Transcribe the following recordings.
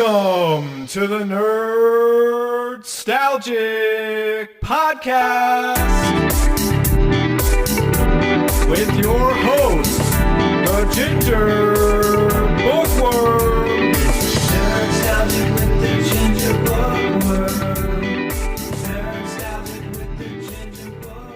Welcome to the Nerdstalgic podcast with your host, the Ginger Bookworm. Nerdstalgic with the Ginger Bookworm. Nerdstalgic with the Ginger Bookworm.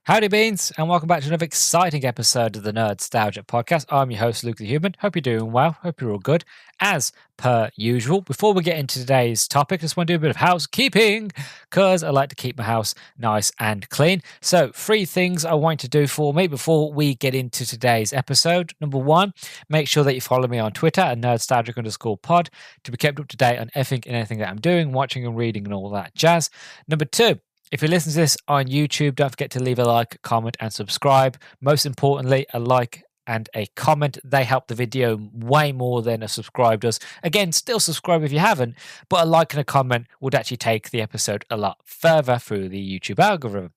Howdy Beans, and welcome back to another exciting episode of the Nerdstalgic podcast. I'm your host, Luke the Human. Hope you're doing well. Hope you're all good. As per usual, before we get into today's topic, I just want to do a bit of housekeeping because I like to keep my house nice and clean. So, 3 things I want you to do for me before we get into today's episode. Number 1, make sure that you follow me on Twitter at nerdstalgic_pod to be kept up to date on everything and anything that I'm doing, watching and reading and all that jazz. Number 2, if you listen to this on YouTube, don't forget to leave a like, comment, and subscribe. Most importantly, a like and a comment. They help the video way more than a subscribe does. Again, still subscribe if you haven't, but a like and a comment would actually take the episode a lot further through the YouTube algorithm.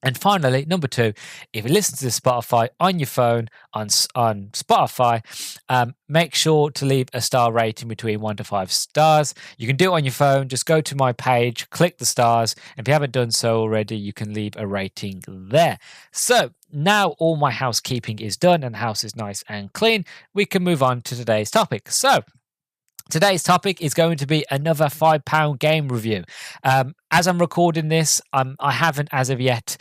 And finally, number 2, if you listen to Spotify on your phone, on Spotify, make sure to leave a star rating between 1 to 5 stars. You can do it on your phone. Just go to my page, click the stars. And if you haven't done so already, you can leave a rating there. So now all my housekeeping is done and the house is nice and clean. We can move on to today's topic. So today's topic is going to be another £5 game review. As I'm recording this, I haven't as of yet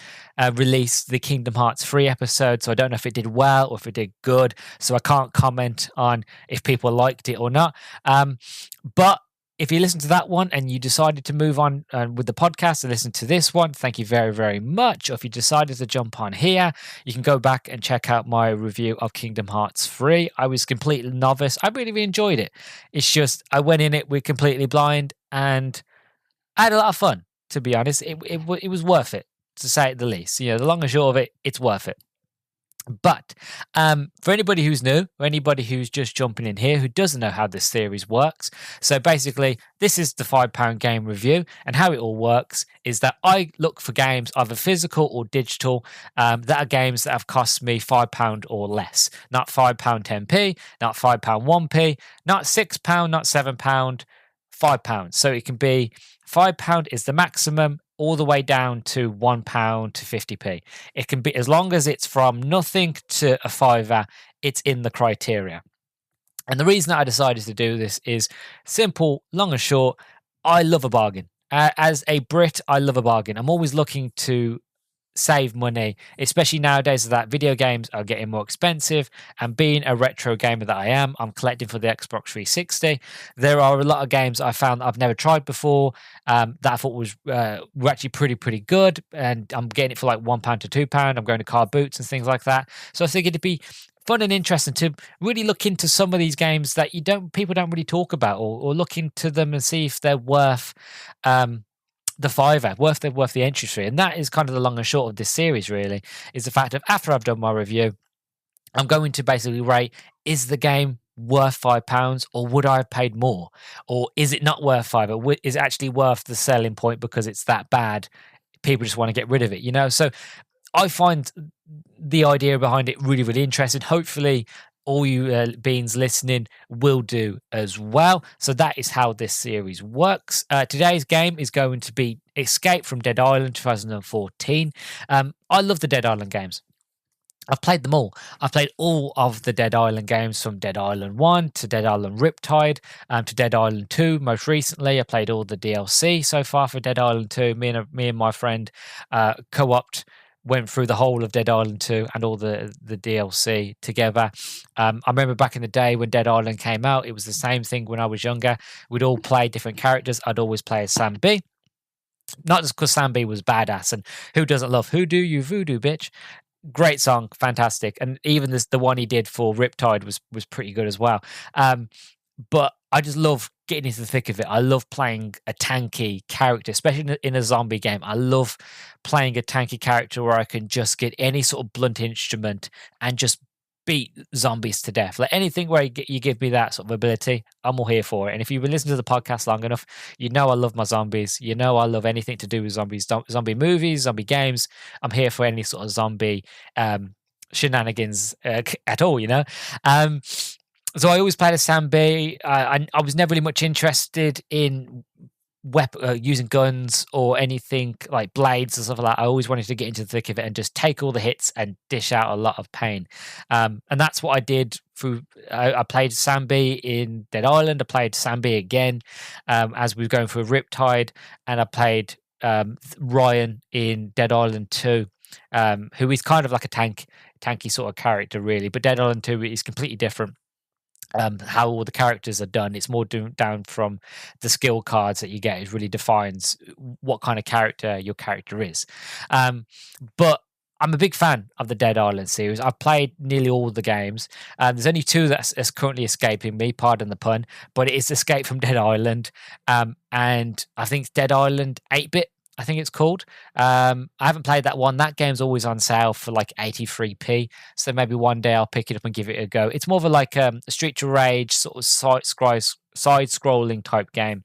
released the Kingdom Hearts 3 episode, so I don't know if it did well or if it did good, so I can't comment on if people liked it or not. But if you listen to that one and you decided to move on with the podcast and listen to this one, thank you very, very much. Or if you decided to jump on here, you can go back and check out my review of Kingdom Hearts 3. I was completely novice. I really enjoyed it. It's just I went in it with completely blind and I had a lot of fun, to be honest. It was worth it, to say it the least. You know, the long and short of it, it's worth it. But for anybody who's new, or anybody who's just jumping in here who doesn't know how this series works, so basically this is the £5 game review, and how it all works is that I look for games, either physical or digital, that are games that have cost me £5 or less. Not £5 10p, not £5 1p, not £6, not £7, £5. So it can be £5 is the maximum, all the way down to £1 to 50p. It can be, as long as it's from nothing to a £5, it's in the criteria. And the reason that I decided to do this is simple, long and short. I love a bargain. As a Brit, I love a bargain. I'm always looking to save money, especially nowadays that video games are getting more expensive, and being a retro gamer that I am, I'm collecting for the Xbox 360. There are a lot of games I found that I've never tried before that I thought were actually pretty good, and I'm getting it for like £1 to £2. I'm going to car boots and things like that, so I think it'd be fun and interesting to really look into some of these games that people don't really talk about, or look into them and see if they're worth the £5, worth the entry fee. And that is kind of the long and short of this series, really, is the fact that after I've done my review, I'm going to basically rate, is the game worth £5, or would I have paid more? Or is it not worth £5? Or is it actually worth the selling point because it's that bad? People just want to get rid of it, you know? So I find the idea behind it really interesting. Hopefully all you beans listening will do as well. So that is how this series works. Today's game is going to be Escape from Dead Island 2014. I love the Dead Island games. I've played them all. I've played all of the Dead Island games, from Dead Island 1 to Dead Island Riptide to Dead Island 2 most recently. I played all the DLC so far for Dead Island 2. Me and my friend co-opted, went through the whole of Dead Island 2 and all the DLC together. I remember back in the day when Dead Island came out, it was the same thing when I was younger. We'd all play different characters. I'd always play as Sam B. Not just because Sam B was badass, and who doesn't love Who Do You Voodoo, bitch? Great song, fantastic. And even the one he did for Riptide was pretty good as well. But I just love getting into the thick of it. I love playing a tanky character, especially in a zombie game. I love playing a tanky character where I can just get any sort of blunt instrument and just beat zombies to death. Like anything where you give me that sort of ability, I'm all here for it. And if you've been listening to the podcast long enough, you know I love my zombies. You know I love anything to do with zombies, zombie movies, zombie games. I'm here for any sort of zombie shenanigans at all, you know. So I always played as Sam B. I was never really much interested in using guns or anything like blades and stuff like that. I always wanted to get into the thick of it and just take all the hits and dish out a lot of pain. And that's what I did through. I played Sam B in Dead Island. I played Sam B again as we were going through Riptide, and I played Ryan in Dead Island 2, who is kind of like a tanky sort of character, really. But Dead Island 2 is completely different. How all the characters are done, it's more down from the skill cards that you get. It really defines what kind of character your character is. But I'm a big fan of the Dead Island series. I've played nearly all the games. There's only two that's currently escaping me, pardon the pun, but it is Escape from Dead Island. And I think it's Dead Island 8-bit, I think it's called. I haven't played that one. That game's always on sale for like 83p. So maybe one day I'll pick it up and give it a go. It's more of a Street of Rage sort of side-scrolling type game.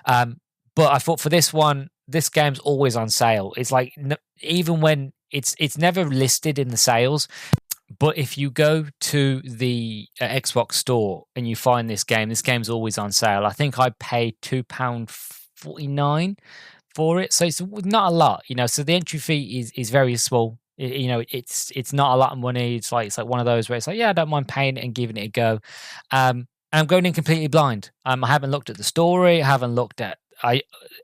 But I thought for this one, this game's always on sale. It's like even when it's never listed in the sales. But if you go to the Xbox store and you find this game's always on sale. I think I paid £2.49 for it, so it's not a lot, so the entry fee is very small. It's not a lot of money. It's like one of those where it's like, yeah, I don't mind paying it and giving it a go. And I'm going in completely blind. I haven't looked at the story. I haven't looked at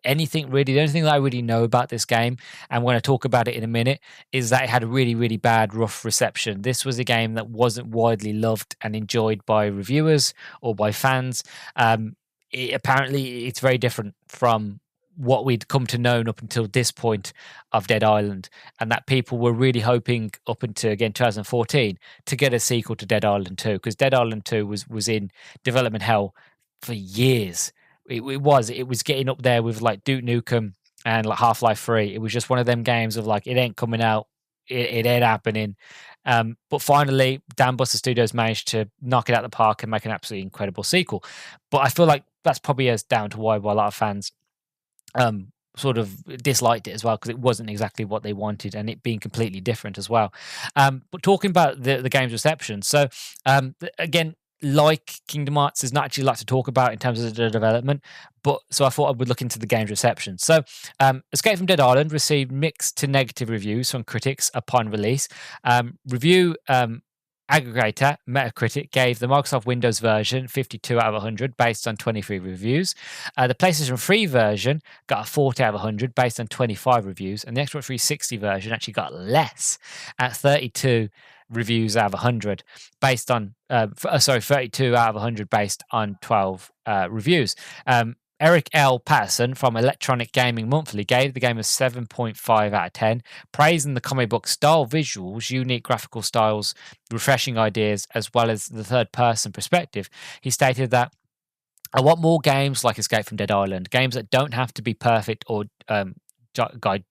anything really. The only thing that I really know about this game, and when I talk about it in a minute, is that it had a really, really bad, rough reception. This was a game that wasn't widely loved and enjoyed by reviewers or by fans. Apparently, it's very different from what we'd come to know up until this point of Dead Island, and that people were really hoping up until, again, 2014 to get a sequel to Dead Island 2, because Dead Island 2 was in development hell for years. It was getting up there with like Duke Nukem and like Half-Life 3. It was just one of them games of like, it ain't coming out, it ain't happening. But finally, Dan Buster Studios managed to knock it out of the park and make an absolutely incredible sequel. But I feel like that's probably as down to why a lot of fans sort of disliked it as well, because it wasn't exactly what they wanted, and it being completely different as well. But talking about the game's reception, so again, like Kingdom Hearts, there's not actually a lot to talk about in terms of the development, but so I thought I would look into the game's reception. So Escape from Dead Island received mixed to negative reviews from critics upon release. Review aggregator Metacritic gave the Microsoft Windows version 52 out of 100 based on 23 reviews. The PlayStation 3 version got a 40 out of 100 based on 25 reviews, and the Xbox 360 version actually got less at 32 reviews out of 100 based on 32 out of 100 based on 12 reviews. Eric L. Patterson from Electronic Gaming Monthly gave the game a 7.5 out of 10, praising the comic book style visuals, unique graphical styles, refreshing ideas, as well as the third-person perspective. He stated that, I want more games like Escape from Dead Island, games that don't have to be perfect or gigantic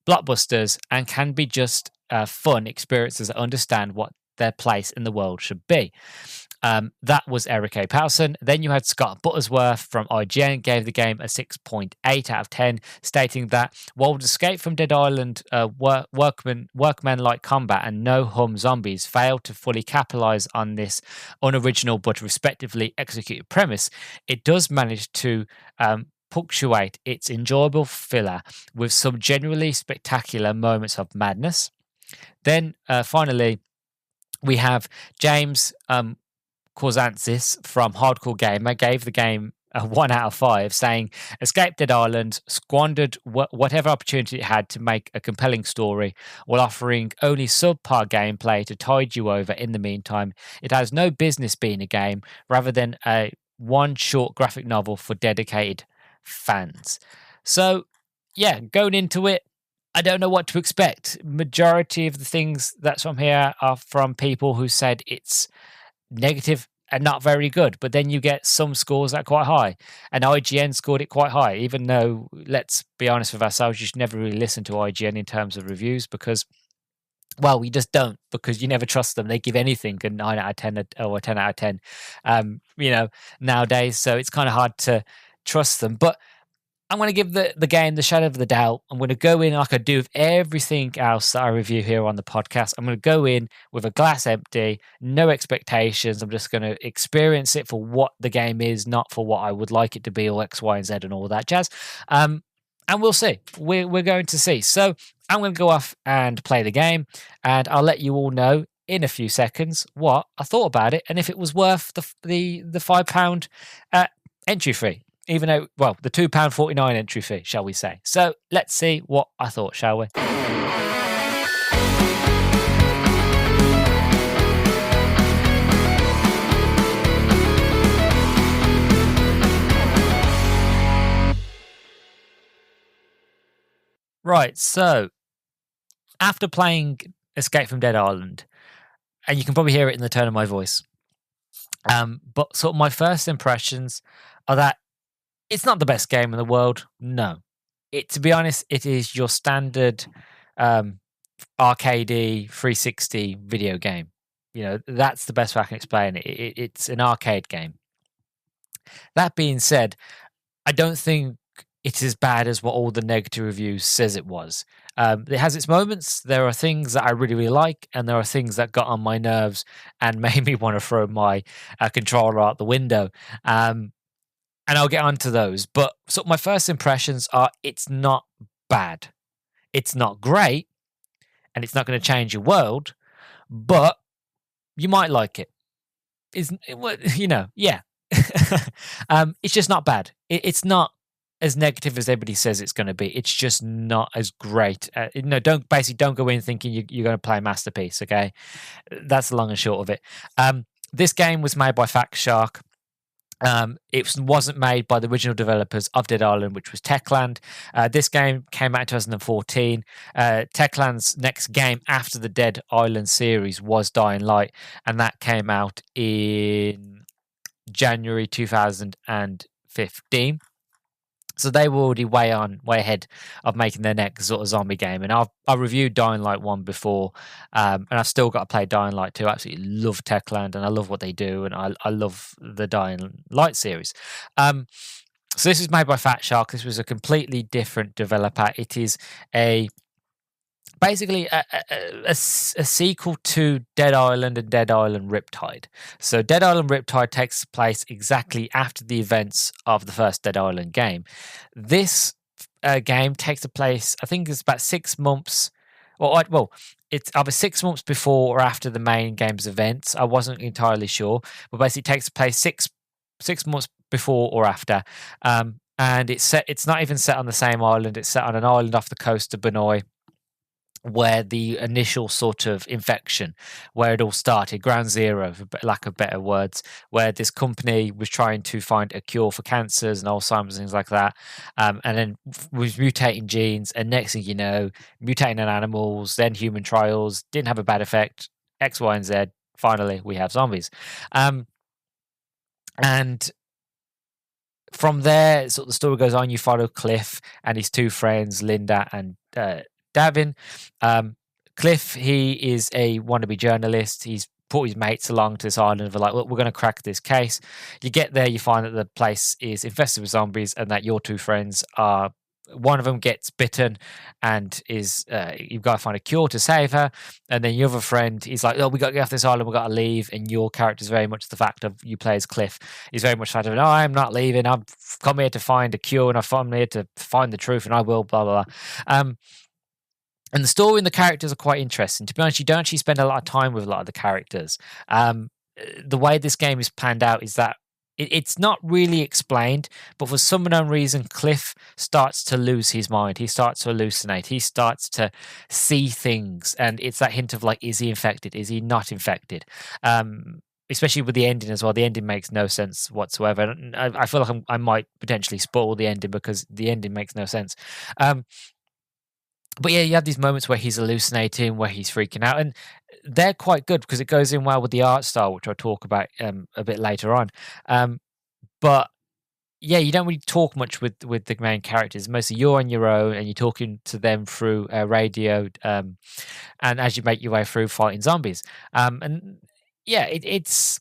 blockbusters, and can be just fun experiences that understand what their place in the world should be. That was Eric A. Patterson. Then you had Scott Buttersworth from IGN, gave the game a 6.8 out of 10, stating that while Escape from Dead Island workman-like combat and no-hum zombies failed to fully capitalize on this unoriginal but respectively executed premise, it does manage to punctuate its enjoyable filler with some genuinely spectacular moments of madness. Then finally, we have James Korzantzis from Hardcore Gamer gave the game a 1 out of 5, saying Escape Dead Island squandered whatever opportunity it had to make a compelling story while offering only subpar gameplay to tide you over in the meantime. It has no business being a game rather than a one short graphic novel for dedicated fans. So yeah, going into it, I don't know what to expect. Majority of the things that's from here are from people who said it's negative and not very good, but then you get some scores that are quite high, and IGN scored it quite high, even though, let's be honest with ourselves, you should never really listen to IGN in terms of reviews, because, well, we just don't, because you never trust them. They give anything a 9 out of 10 or a 10 out of 10 nowadays, so it's kind of hard to trust them. But I'm going to give the game the shadow of the doubt. I'm going to go in like I do with everything else that I review here on the podcast. I'm going to go in with a glass empty, no expectations. I'm just going to experience it for what the game is, not for what I would like it to be, or X, Y, and Z, and all that jazz. And we'll see. We're going to see. So I'm going to go off and play the game, and I'll let you all know in a few seconds what I thought about it and if it was worth the £5 entry fee. Even though, well, the £2.49 entry fee, shall we say. So let's see what I thought, shall we? Right, so after playing Escape from Dead Island, and you can probably hear it in the tone of my voice, but sort of my first impressions are that it's not the best game in the world. No. To be honest, it is your standard arcadey 360 video game. You know, that's the best way I can explain it. It's an arcade game. That being said, I don't think it's as bad as what all the negative reviews says it was. It has its moments. There are things that I really, really like, and there are things that got on my nerves and made me want to throw my controller out the window. And I'll get onto those. But so my first impressions are it's not bad. It's not great, and it's not going to change your world, but you might like it. Yeah. It's just not bad. It's not as negative as everybody says it's going to be. It's just not as great. Don't go in thinking you're going to play a masterpiece. Okay, that's the long and short of it. This game was made by Fact Shark. It wasn't made by the original developers of Dead Island, which was Techland. This game came out in 2014. Techland's next game after the Dead Island series was Dying Light, and that came out in January 2015. So they were already way ahead of making their next sort of zombie game. And I reviewed Dying Light 1 before, and I've still got to play Dying Light 2. I absolutely love Techland, and I love what they do, and I love the Dying Light series. So this is made by Fat Shark. This was a completely different developer. It is basically a sequel to Dead Island and Dead Island Riptide. So Dead Island Riptide takes place exactly after the events of the first Dead Island game. This game takes place, I think it's about 6 months, it's either 6 months before or after the main game's events. I wasn't entirely sure, but basically it takes place six months before or after. And it's not even set on the same island. It's set on an island off the coast of Benoi, where the initial sort of infection, where it all started, ground zero, for lack of better words, where this company was trying to find a cure for cancers and Alzheimer's, things like that, and then was mutating genes, and next thing you know, mutating in animals, then human trials, didn't have a bad effect, X, Y, and Z, finally we have zombies. And from there, sort of the story goes on. You follow Cliff and his two friends, Linda and Davin. Cliff, he is a wannabe journalist. He's brought his mates along to this island and they're like, look, we're going to crack this case. You get there, you find that the place is infested with zombies and that your two friends are, one of them gets bitten and is, you've got to find a cure to save her. And then your other friend, he's like, oh, we got to get off this island, we got to leave. And your character is very much the fact of, you play as Cliff, is very much the fact of, no, I'm not leaving. I've come here to find a cure and I've come here to find the truth and I will, blah, blah, blah. And the story and the characters are quite interesting. To be honest, you don't actually spend a lot of time with a lot of the characters. The way this game is planned out is that it's not really explained, but for some unknown reason, Cliff starts to lose his mind. He starts to hallucinate. He starts to see things. And it's that hint of like, is he infected? Is he not infected? Especially with the ending as well. The ending makes no sense whatsoever. And I feel like I might potentially spoil the ending because the ending makes no sense. But yeah, you have these moments where he's hallucinating, where he's freaking out, and they're quite good because it goes in well with the art style, which I'll talk about a bit later on. But yeah, you don't really talk much with the main characters. Mostly you're on your own and you're talking to them through radio, and as you make your way through fighting zombies. And yeah, it's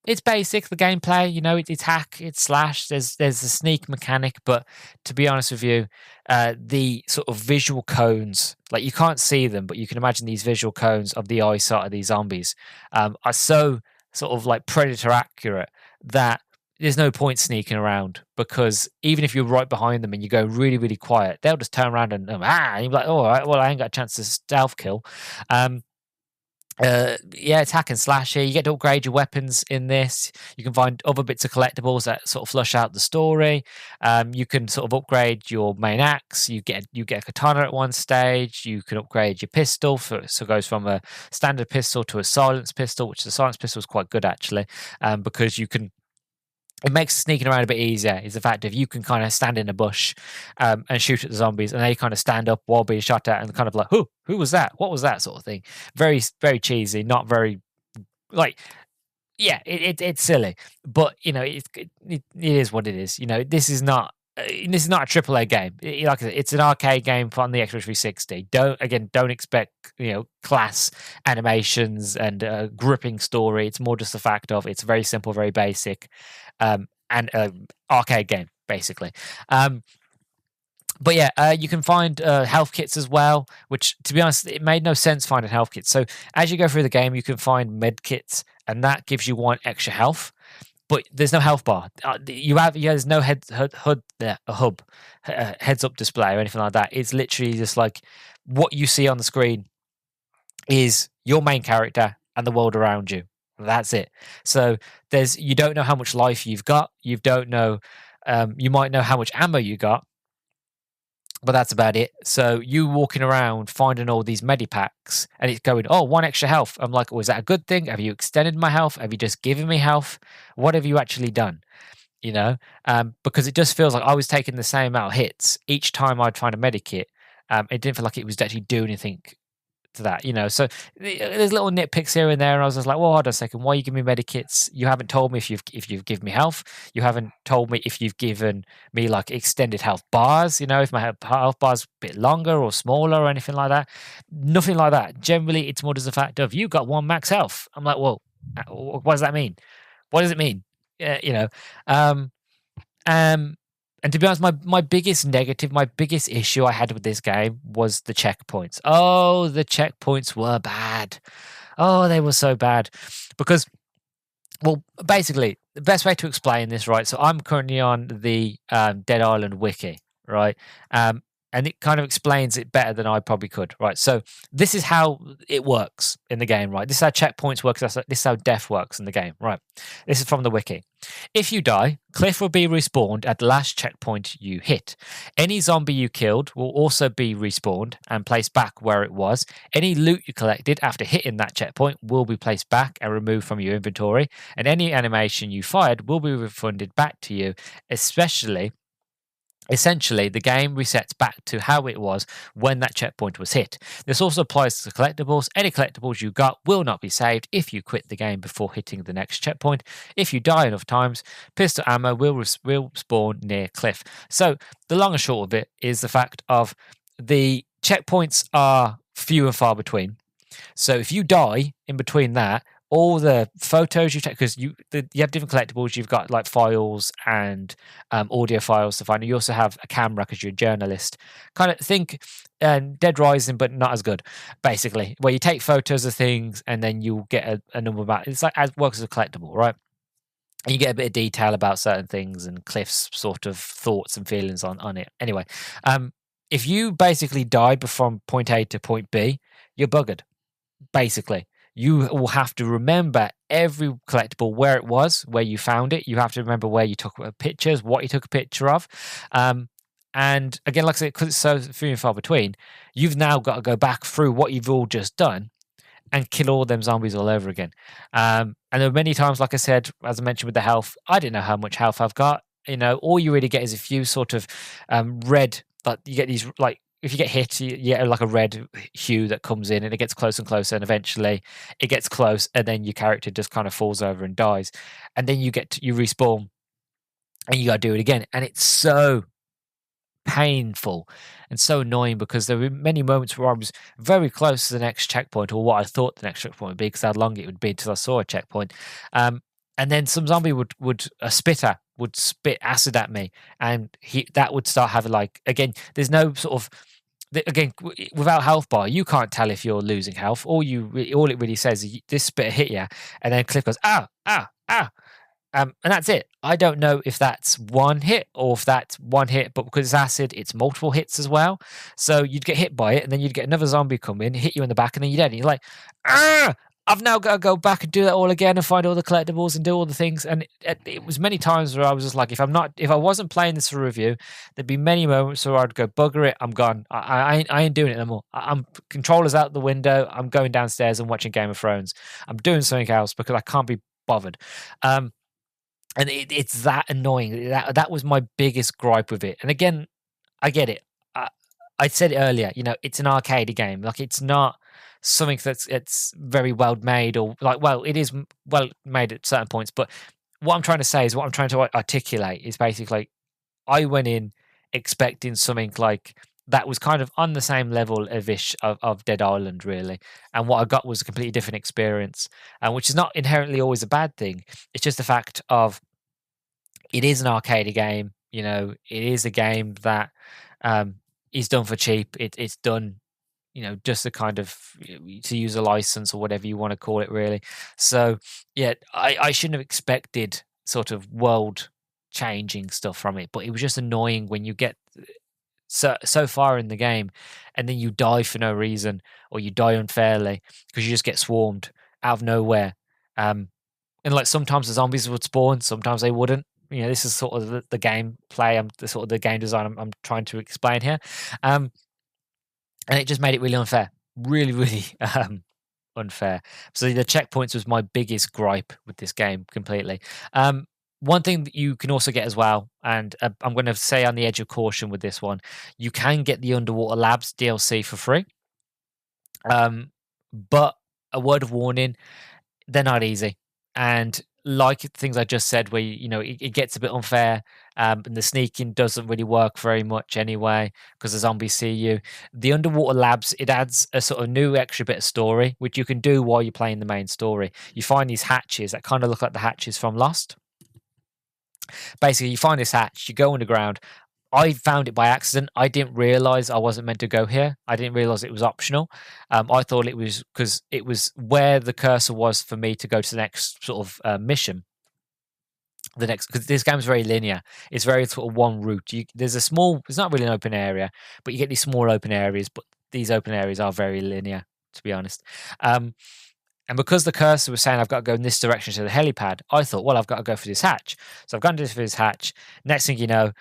it's basic, the gameplay, it's hack, it's slash, there's a sneak mechanic, but to be honest with you, the sort of visual cones, like you can't see them, but you can imagine these visual cones of the eyesight of these zombies are so sort of like predator accurate that there's no point sneaking around, because even if you're right behind them and you go really, really quiet, they'll just turn around and and you're like, all right, well, I ain't got a chance to stealth kill. Yeah, it's hack and slash here. You get to upgrade your weapons in this. You can find other bits of collectibles that sort of flush out the story. You can sort of upgrade your main axe. You get a katana at one stage. You can upgrade your pistol, so it goes from a standard pistol to a silenced pistol, which the silenced pistol is quite good actually, because you can. It makes sneaking around a bit easier. Is the fact if you can kind of stand in a bush and shoot at the zombies, and they kind of stand up while being shot at, and kind of like, who was that? What was that sort of thing? Very, very cheesy. Not very like, yeah, it's silly, but it is what it is. This is not. This is not a AAA game. Like I said, it's an arcade game on the Xbox 360. Don't expect class animations and a gripping story. It's more just the fact of it's very simple, very basic, and arcade game basically. But yeah, you can find health kits as well, which, to be honest, it made no sense finding health kits. So as you go through the game, you can find med kits, and that gives you 1 extra health. But there's no health bar. There's no hub, heads up display or anything like that. It's literally just like what you see on the screen is your main character and the world around you. That's it. So you don't know how much life you've got. You don't know. You might know how much ammo you got, but that's about it. So you walking around finding all these medipacks, and it's going, 1 extra health. I'm like, is that a good thing? Have you extended my health? Have you just given me health? What have you actually done? Because it just feels like I was taking the same amount of hits each time I'd find a medikit. It didn't feel like it was actually doing anything to that, so there's little nitpicks here and there, and I was just like, well, hold on a second, why you give me medikits? You haven't told me if you've given me health. You haven't told me if you've given me like extended health bars, if my health bar's a bit longer or smaller or anything like that. Nothing like that. Generally, it's more just the fact of you got 1 max health. I'm like, well, what does that mean? What does it mean? And to be honest, my biggest negative, my biggest issue I had with this game was the checkpoints. Oh, the checkpoints were bad. Oh, they were so bad. Because, well, basically, the best way to explain this, right? So I'm currently on the Dead Island wiki, right? And it kind of explains it better than I probably could, right? So this is how it works in the game, right? This is how checkpoints work. This is how death works in the game, right? This is from the wiki. If you die, Cliff will be respawned at the last checkpoint you hit. Any zombie you killed will also be respawned and placed back where it was. Any loot you collected after hitting that checkpoint will be placed back and removed from your inventory. And any animation you fired will be refunded back to you, Essentially, the game resets back to how it was when that checkpoint was hit. This also applies to collectibles. Any collectibles you got will not be saved if you quit the game before hitting the next checkpoint. If you die enough times, pistol ammo will spawn near Cliff. So the long and short of it is the fact of the checkpoints are few and far between. So if you die in between that, all the photos you take, because you have different collectibles. You've got like files and audio files to find. You also have a camera because you're a journalist. Kind of think Dead Rising, but not as good, basically, where you take photos of things and then you'll get a number about. It's like it works as a collectible, right? And you get a bit of detail about certain things and Cliff's sort of thoughts and feelings on it. Anyway, if you basically die from point A to point B, you're buggered, basically. You will have to remember every collectible, where it was, where you found it. You have to remember where you took pictures, what you took a picture of. And again, like I said, because it's so few and far between, you've now got to go back through what you've all just done and kill all them zombies all over again. And there were many times, like I said, as I mentioned with the health, I didn't know how much health I've got. All you really get is a few sort of red, like you get these, like, if you get hit, you get like a red hue that comes in and it gets closer and closer, and eventually it gets close, and then your character just kind of falls over and dies. And then you respawn and you got to do it again. And it's so painful and so annoying because there were many moments where I was very close to the next checkpoint, or what I thought the next checkpoint would be, because how long it would be until I saw a checkpoint. and then some zombie would a spitter would spit acid at me, and that would start having like, again, there's no sort of, again, without health bar, you can't tell if you're losing health. All it really says is this spitter hit you, and then Cliff goes, ah, ah, ah. And that's it. I don't know if that's one hit or if that's one hit, but because it's acid, it's multiple hits as well. So you'd get hit by it, and then you'd get another zombie come in, hit you in the back, and then you're dead. And you're like, ah, I've now got to go back and do that all again and find all the collectibles and do all the things. And it was many times where I was just like, if I wasn't playing this for review, there'd be many moments where I'd go, bugger it, I'm gone. I ain't doing it no more. I'm controllers out the window. I'm going downstairs and watching Game of Thrones. I'm doing something else because I can't be bothered. And it's that annoying. That was my biggest gripe with it. And again, I get it. I said it earlier. It's an arcade game. Like, it's not something it's very well made, or like, well, it is well made at certain points. But what I'm trying to say is, what I'm trying to articulate is basically, I went in expecting something like that was kind of on the same level of Dead Island, really, and what I got was a completely different experience, which is not inherently always a bad thing. It's just the fact of, it is an arcade game. It is a game that is done for cheap. It's done, just to kind of, to use a license or whatever you want to call it, really. So yeah, I shouldn't have expected sort of world changing stuff from it, but it was just annoying when you get so far in the game and then you die for no reason, or you die unfairly because you just get swarmed out of nowhere. And like, sometimes the zombies would spawn, sometimes they wouldn't. This is sort of the gameplay, the sort of the game design I'm trying to explain here. And it just made it really unfair, really, really unfair. So the checkpoints was my biggest gripe with this game completely. One thing that you can also get as well, and I'm going to say on the edge of caution with this one, you can get the Underwater Labs DLC for free. But a word of warning, they're not easy. And like things I just said, where it gets a bit unfair, and the sneaking doesn't really work very much anyway because the zombies see you. The Underwater Labs, it adds a sort of new extra bit of story, which you can do while you're playing the main story. You find these hatches that kind of look like the hatches from Lost. Basically, you find this hatch, you go underground. I found it by accident. I didn't realize I wasn't meant to go here. I didn't realize it was optional. I thought it was because it was where the cursor was for me to go to the next sort of mission. Because this game's very linear. It's very sort of one route. There's it's not really an open area, but you get these small open areas. But these open areas are very linear, to be honest. And because the cursor was saying I've got to go in this direction to the helipad, I thought, well, I've got to go for this hatch. So I've gone for this hatch. Next thing you know,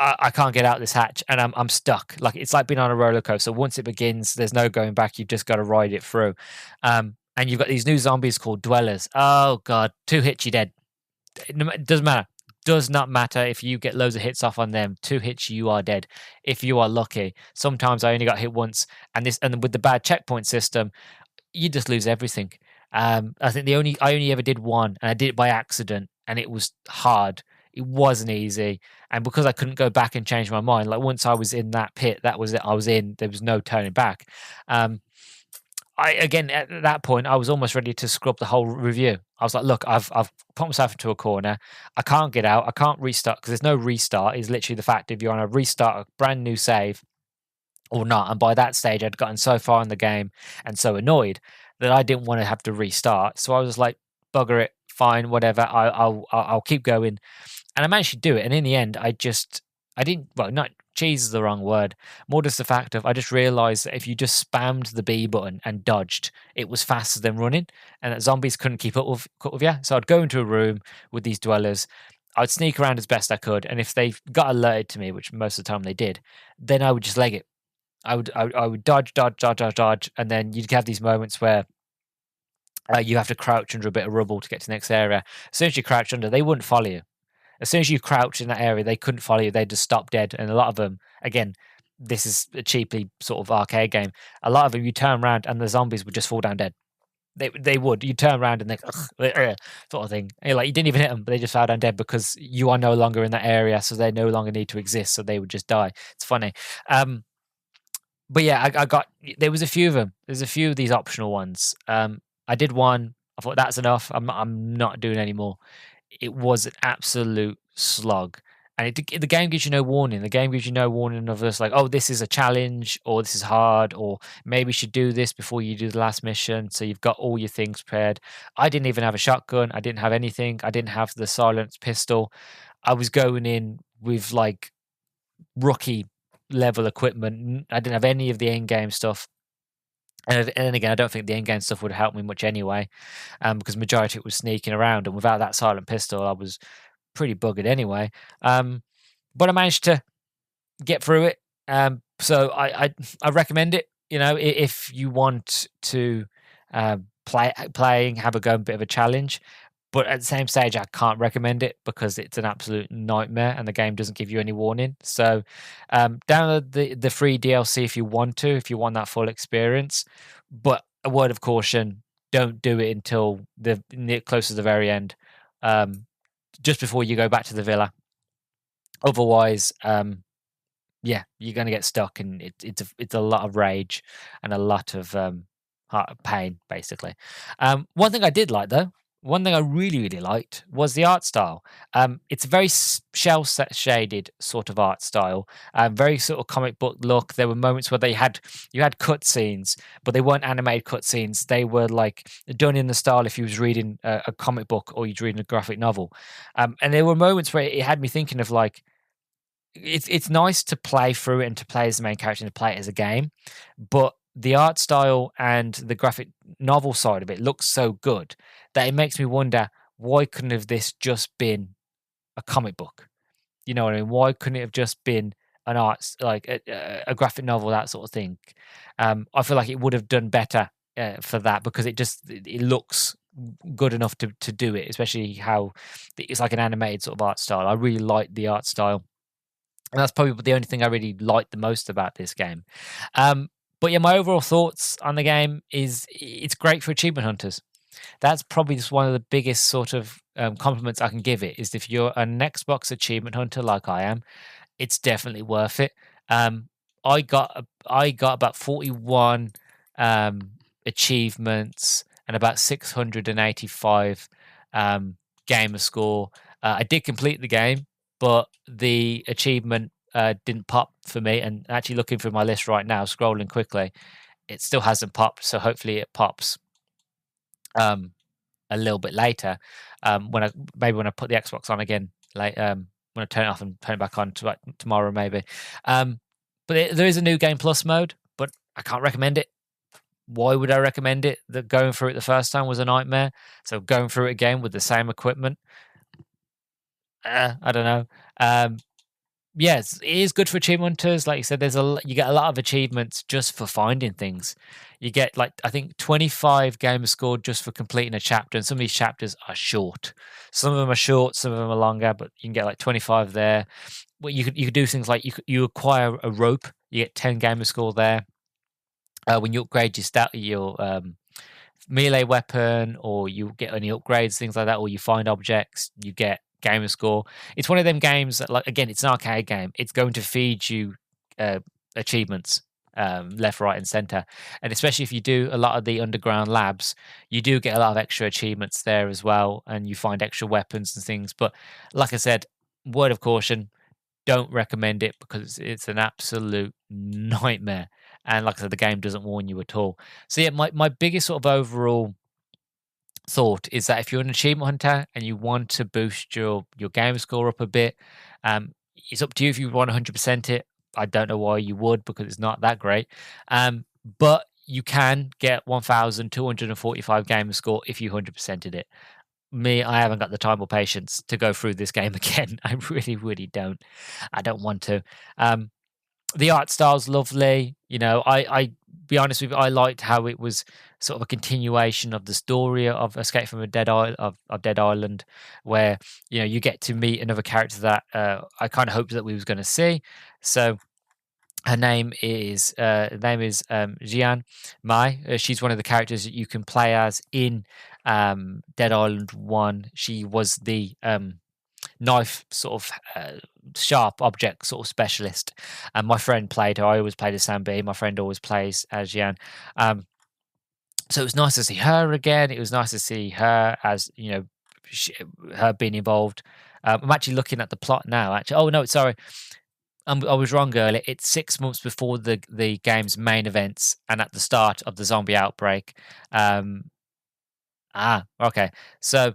I can't get out this hatch, and I'm stuck. Like, it's like being on a roller coaster. Once it begins, there's no going back. You've just got to ride it through. And you've got these new zombies called Dwellers. Oh god, 2 hits, you're dead. It doesn't matter. Does not matter if you get loads of hits off on them. 2 hits, you are dead. If you are lucky. Sometimes I only got hit once, and with the bad checkpoint system, you just lose everything. I think I only ever did one, and I did it by accident, and it was hard. It wasn't easy, and because I couldn't go back and change my mind, like, once I was in that pit, that was it. I was in. There was no turning back. Again, at that point, I was almost ready to scrub the whole review. I was like, look, I've put myself into a corner. I can't get out. I can't restart because there's no restart. It's literally the fact if you're on a restart, a brand new save or not. And by that stage, I'd gotten so far in the game and so annoyed that I didn't want to have to restart. So I was like, bugger it, fine, whatever. I'll keep going. And I managed to do it. And in the end, I didn't, well, not cheese is the wrong word. More just the fact of, I just realized that if you just spammed the B button and dodged, it was faster than running, and that zombies couldn't keep up with you. So I'd go into a room with these Dwellers. I'd sneak around as best I could. And if they got alerted to me, which most of the time they did, then I would just leg it. I would dodge. And then you'd have these moments where you have to crouch under a bit of rubble to get to the next area. As soon as you crouch under, they wouldn't follow you. As soon as you crouch in that area, they couldn't follow you. They'd just stop dead. And a lot of them, again, this is a cheaply sort of arcade game. A lot of them, you turn around and the zombies would just fall down dead. They would. You turn around and they sort of thing. And you didn't even hit them, but they just fell down dead because you are no longer in that area, so they no longer need to exist. So they would just die. It's funny. But yeah, there was a few of them. There's a few of these optional ones. I did one. I thought that's enough. I'm not doing any more. It was an absolute slog. And the game gives you no warning. The game gives you no warning of this, like, oh, this is a challenge, or this is hard, or maybe you should do this before you do the last mission. So you've got all your things prepared. I didn't even have a shotgun. I didn't have anything. I didn't have the silenced pistol. I was going in with like rookie level equipment. I didn't have any of the end game stuff. And then again, I don't think the end game stuff would help me much anyway, because majority of it was sneaking around, and without that silent pistol, I was pretty buggered anyway. But I managed to get through it. So I recommend it. You know, if you want to playing, have a go, a bit of a challenge. But at the same stage, I can't recommend it because it's an absolute nightmare, and the game doesn't give you any warning. So download the free DLC if you want to, if you want that full experience. But a word of caution: don't do it until close to the very end, just before you go back to the villa. Otherwise, yeah, you're going to get stuck, and it's a lot of rage and a lot of pain, basically. One thing I did like, though, one thing I really, really liked was the art style. It's a very shell shaded sort of art style, very sort of comic book look. There were moments where you had cutscenes, but they weren't animated cutscenes. They were like done in the style if you was reading a comic book or you're reading a graphic novel. And there were moments where it had me thinking of like, it's nice to play through it and to play as the main character and to play it as a game, but the art style and the graphic novel side of it looks so good that it makes me wonder, why couldn't have this just been a comic book? You know what I mean? Why couldn't it have just been an art, like a graphic novel, that sort of thing? I feel like it would have done better for that, because it looks good enough to do it, especially how it's like an animated sort of art style. I really like the art style. And that's probably the only thing I really like the most about this game. But yeah, my overall thoughts on the game is it's great for achievement hunters. That's probably just one of the biggest sort of compliments I can give it, is if you're an Xbox achievement hunter like I am, it's definitely worth it. I got about 41 achievements and about 685 gamer score. I did complete the game, but the achievement didn't pop for me. And actually looking through my list right now, scrolling quickly, it still hasn't popped. So hopefully it pops a little bit later, when I put the Xbox on again, like when I turn it off and turn it back on tomorrow maybe. But there is a new game plus mode, but I can't recommend it. Why would I recommend it? That going through it the first time was a nightmare. So going through it again with the same equipment, I don't know. Yes, it is good for achievement hunters. Like you said, you get a lot of achievements just for finding things. You get like, I think 25 gamer scored just for completing a chapter, and some of these chapters are short. Some of them are short, some of them are longer, but you can get like 25 there. Well, you could do things like you acquire a rope, you get 10 gamer score there. When you upgrade your melee weapon, or you get any upgrades, things like that, or you find objects, you get gamer score. It's one of them games that, like, again, it's an arcade game. It's going to feed you achievements left, right, and center. And especially if you do a lot of the underground labs, you do get a lot of extra achievements there as well, and you find extra weapons and things. But like I said, word of caution, don't recommend it, because it's an absolute nightmare. And like I said, the game doesn't warn you at all. So yeah, my biggest sort of overall thought is that if you're an achievement hunter and you want to boost your game score up a bit, it's up to you if you want 100% it. I don't know why you would, because it's not that great. But you can get 1,245 gamer score if you 100%ed it. Me, I haven't got the time or patience to go through this game again. I really, really don't. I don't want to. The art style's lovely. You know, I be honest with you, I liked how it was sort of a continuation of the story of Escape from a Dead Island, of Dead Island, where, you know, you get to meet another character that I kind of hoped that we was going to see. So her name is Jian Mai. She's one of the characters that you can play as in Dead Island 1. She was the knife sort of sharp object sort of specialist, and my friend played her. I always played as Sam B. My friend always plays as Jian. So it was nice to see her again. It was nice to see her as, her being involved. I'm actually looking at the plot now. Actually, oh no, sorry, I was wrong earlier. It's 6 months before the game's main events and at the start of the zombie outbreak. Um, okay. So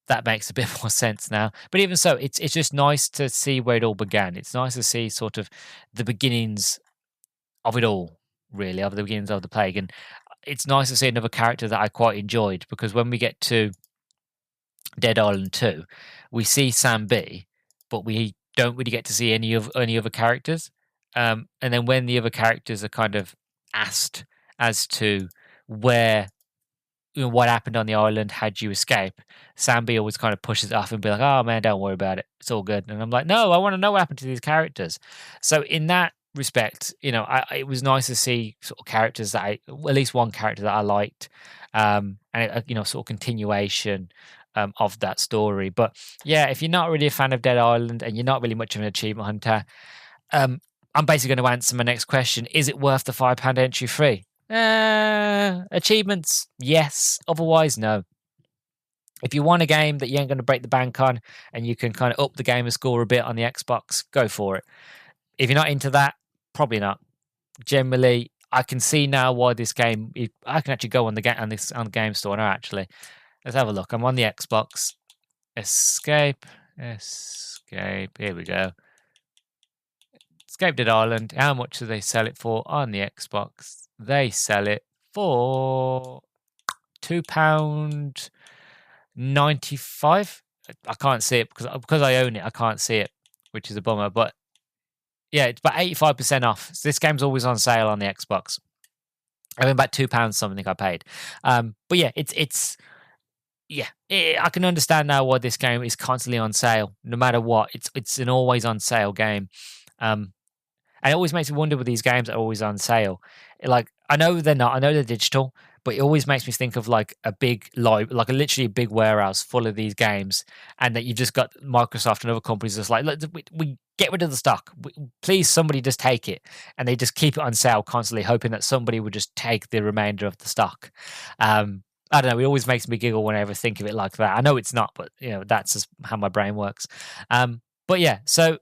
that makes a bit more sense now. But even so, it's just nice to see where it all began. It's nice to see sort of the beginnings of it all, really, of the beginnings of the plague. And it's nice to see another character that I quite enjoyed, because when we get to Dead Island 2, we see Sam B, but we don't really get to see any other characters. And then when the other characters are kind of asked as to where, what happened on the island, how'd you escape, Sam B always kind of pushes it off and be like, "Oh man, don't worry about it. It's all good." And I'm like, "No, I want to know what happened to these characters." So in that respect, it was nice to see sort of characters that at least one character that I liked, and sort of continuation of that story. But yeah, if you're not really a fan of Dead Island and you're not really much of an achievement hunter, I'm basically going to answer my next question: is it worth the £5 entry fee? Achievements, yes. Otherwise, no. If you want a game that you ain't going to break the bank on and you can kind of up the gamer score a bit on the Xbox, go for it. If you're not into that, probably not. Generally, I can see now why this game. I can actually go on the game store now. Actually, let's have a look. I'm on the Xbox. Escape. Here we go. Escape Dead Island. How much do they sell it for on the Xbox? They sell it for £2.95. I can't see it because I own it. I can't see it, which is a bummer. But yeah, it's about 85% off. So this game's always on sale on the Xbox. I mean, about £2 something I paid. But yeah, I can understand now why this game is constantly on sale, no matter what. It's an always on sale game. And it always makes me wonder with these games that are always on sale. Like, I know they're not. I know they're digital, but it always makes me think of like a big literally a big warehouse full of these games, and that you've just got Microsoft and other companies just like, look, we get rid of the stock. Please, somebody just take it, and they just keep it on sale constantly, hoping that somebody would just take the remainder of the stock. I don't know. It always makes me giggle when I ever think of it like that. I know it's not, but that's just how my brain works. But yeah, so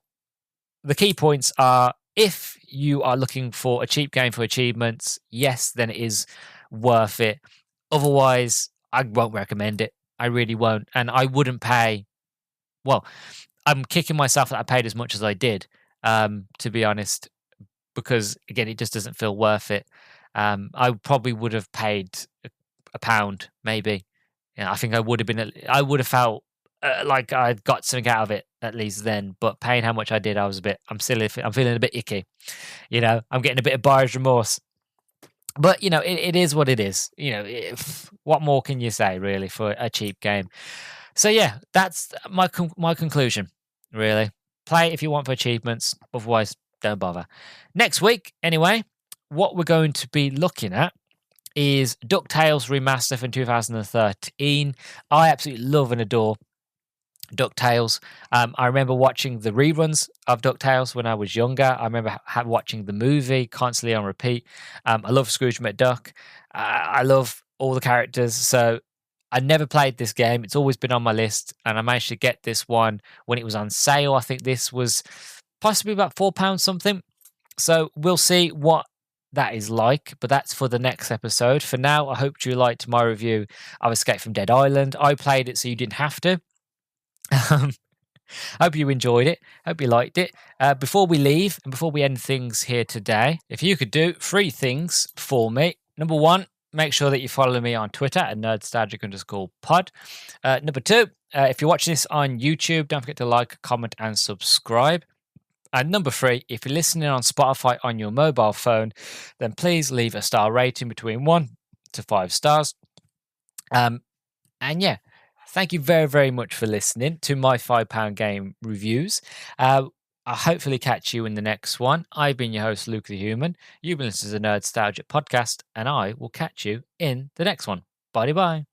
the key points are: if you are looking for a cheap game for achievements, yes, then it is worth it. Otherwise, I won't recommend it. I really won't. And I wouldn't pay. Well, I'm kicking myself that I paid as much as I did, to be honest, because again, it just doesn't feel worth it. I probably would have paid a pound, maybe. I think I would have felt like I'd got something out of it at least then. But paying how much I did, I'm feeling a bit icky. I'm getting a bit of buyer's remorse. But it is what it is. What more can you say really for a cheap game? So yeah, that's my conclusion. Really, play it if you want for achievements. Otherwise, don't bother. Next week, anyway, what we're going to be looking at is DuckTales Remaster from 2013. I absolutely love and adore DuckTales. I remember watching the reruns of DuckTales when I was younger. I remember watching the movie constantly on repeat. I love Scrooge McDuck. I love all the characters. So I never played this game. It's always been on my list, and I managed to get this one when it was on sale. I think this was possibly about £4 something. So we'll see what that is like, but that's for the next episode. For now, I hope you liked my review of Escape from Dead Island. I played it so you didn't have to. Hope you enjoyed it. Hope you liked it. Before we leave and before we end things here today, if you could do 3 things for me. Number 1, make sure that you follow me on Twitter at nerdstalgic_pod. Number 2, if you're watching this on YouTube, don't forget to like, comment, and subscribe. And number 3, if you're listening on Spotify on your mobile phone, then please leave a star rating between 1 to 5 stars. And yeah, thank you very, very much for listening to my £5 game reviews. I'll hopefully catch you in the next one. I've been your host, Luke the Human. You've been listening to the Nerdstalgic podcast, and I will catch you in the next one. Bye-bye.